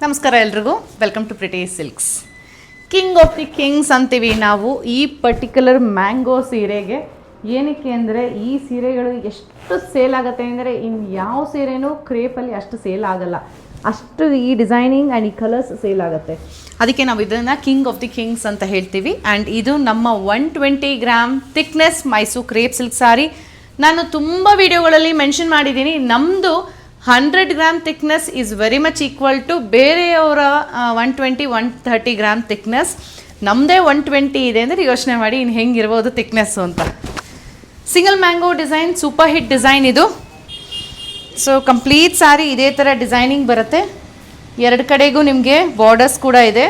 ನಮಸ್ಕಾರ ಎಲ್ರಿಗೂ, welcome to Pretty Silks. King of the kings ಅಂತೀವಿ ನಾವು ಈ ಪರ್ಟಿಕ್ಯುಲರ್ ಮ್ಯಾಂಗೋ ಸೀರೆಗೆ. ಏನಕ್ಕೆ ಅಂದರೆ ಈ ಸೀರೆಗಳು ಎಷ್ಟು ಸೇಲ್ ಆಗುತ್ತೆ ಅಂದರೆ ಯಾವ ಸೀರೆನೂ ಕ್ರೇಪಲ್ಲಿ ಅಷ್ಟು ಸೇಲ್ ಆಗಲ್ಲ, ಅಷ್ಟು ಈ ಡಿಸೈನಿಂಗ್ ಆ್ಯಂಡ್ ಈ ಕಲರ್ಸ್ ಸೇಲ್ ಆಗುತ್ತೆ. ಅದಕ್ಕೆ ನಾವು ಇದನ್ನು ಕಿಂಗ್ ಆಫ್ ದಿ ಕಿಂಗ್ಸ್ ಅಂತ ಹೇಳ್ತೀವಿ. ಆ್ಯಂಡ್ ಇದು ನಮ್ಮ 120 gram thickness Mysore crepe silk sari. ನಾನು ತುಂಬ ವಿಡಿಯೋಗಳಲ್ಲಿ ಮೆನ್ಷನ್ ಮಾಡಿದ್ದೀನಿ, ನಮ್ಮದು 100 gram thickness is very much equal to ಬೇರೆಯವರ 130 ಗ್ರಾಮ್ ಥಿಕ್ನೆಸ್. ನಮ್ಮದೇ 120 ಇದೆ ಅಂದರೆ ಯೋಚನೆ ಮಾಡಿ ಇನ್ನು ಹೆಂಗಿರ್ಬೋದು ಥಿಕ್ನೆಸ್ಸು ಅಂತ. Single mango design, super hit design ಇದು. ಸೊ ಕಂಪ್ಲೀಟ್ ಸಾರಿ ಇದೇ ಥರ ಡಿಸೈನಿಂಗ್ ಬರುತ್ತೆ. ಎರಡು ಕಡೆಗೂ ನಿಮಗೆ ಬಾರ್ಡರ್ಸ್ ಕೂಡ ಇದೆ.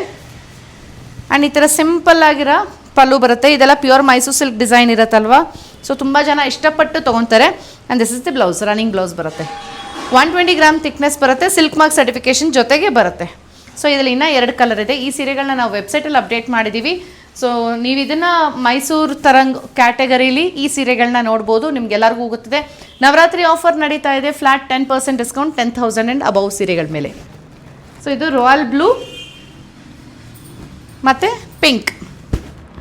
ಆ್ಯಂಡ್ ಈ ಥರ ಸಿಂಪಲ್ ಆಗಿರೋ ಪಲ್ಲು ಬರುತ್ತೆ. ಇದೆಲ್ಲ ಪ್ಯೂರ್ ಮೈಸೂರು ಸಿಲ್ಕ್ ಡಿಸೈನ್ ಇರುತ್ತಲ್ವ, ಸೊ ತುಂಬ ಜನ ಇಷ್ಟಪಟ್ಟು ತೊಗೊತಾರೆ. And this is the blouse, running blouse ಬರುತ್ತೆ. 120 ಗ್ರಾಮ್ ಥಿಕ್ನೆಸ್ ಬರುತ್ತೆ, ಸಿಲ್ಕ್ ಮಾರ್ಕ್ ಸರ್ಟಿಫಿಕೇಷನ್ ಜೊತೆಗೆ ಬರುತ್ತೆ. ಸೊ ಇದರಲ್ಲಿ ಇನ್ನೂ 2 ಕಲರ್ ಇದೆ. ಈ ಸೀರೆಗಳನ್ನ ನಾವು ವೆಬ್ಸೈಟಲ್ಲಿ ಅಪ್ಡೇಟ್ ಮಾಡಿದ್ದೀವಿ. ಸೊ ನೀವು ಇದನ್ನು ಮೈಸೂರು ತರಂಗ್ ಕ್ಯಾಟಗರೀಲಿ ಈ ಸೀರೆಗಳನ್ನ ನೋಡ್ಬೋದು. ನಿಮ್ಗೆಲ್ಲರಿಗೂ ಗೊತ್ತಿದೆ ನವರಾತ್ರಿ ಆಫರ್ ನಡೀತಾ ಇದೆ, ಫ್ಲಾಟ್ 10% ಡಿಸ್ಕೌಂಟ್ 10,000 ಆ್ಯಂಡ್ ಅಬೌವ್ ಸೀರೆಗಳ ಮೇಲೆ. ಸೊ ಇದು ರಾಯಲ್ ಬ್ಲೂ ಮತ್ತು ಪಿಂಕ್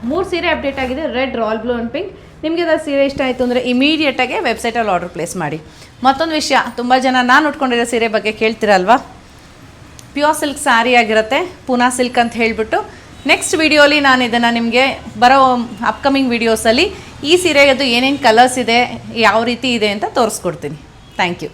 3 ಸೀರೆ ಅಪ್ಡೇಟ್ ಆಗಿದೆ. Red, royal blue and pink. ನಿಮಗೆ ಅದು ಸೀರೆ ಇಷ್ಟ ಆಯಿತು ಅಂದರೆ ಇಮಿಡಿಯೇಟಾಗಿ ವೆಬ್ಸೈಟಲ್ಲಿ ಆರ್ಡರ್ ಪ್ಲೇಸ್ ಮಾಡಿ. ಮತ್ತೊಂದು ವಿಷಯ, ತುಂಬ ಜನ ನಾನು ಉಟ್ಕೊಂಡಿರೋ ಸೀರೆ ಬಗ್ಗೆ ಕೇಳ್ತೀರಲ್ವಾ, ಪ್ಯೂರ್ ಸಿಲ್ಕ್ ಸ್ಯಾರಿ ಆಗಿರುತ್ತೆ, ಪೂನಾ ಸಿಲ್ಕ್ ಅಂತ ಹೇಳಿಬಿಟ್ಟು. ನೆಕ್ಸ್ಟ್ ವಿಡಿಯೋಲಿ ನಾನು ಇದನ್ನು ನಿಮಗೆ ಬರೋ ಅಪ್ಕಮಿಂಗ್ ವೀಡಿಯೋಸಲ್ಲಿ ಈ ಸೀರೆಗದು ಏನೇನು ಕಲರ್ಸ್ ಇದೆ, ಯಾವ ರೀತಿ ಇದೆ ಅಂತ ತೋರಿಸ್ಕೊಡ್ತೀನಿ. Thank you.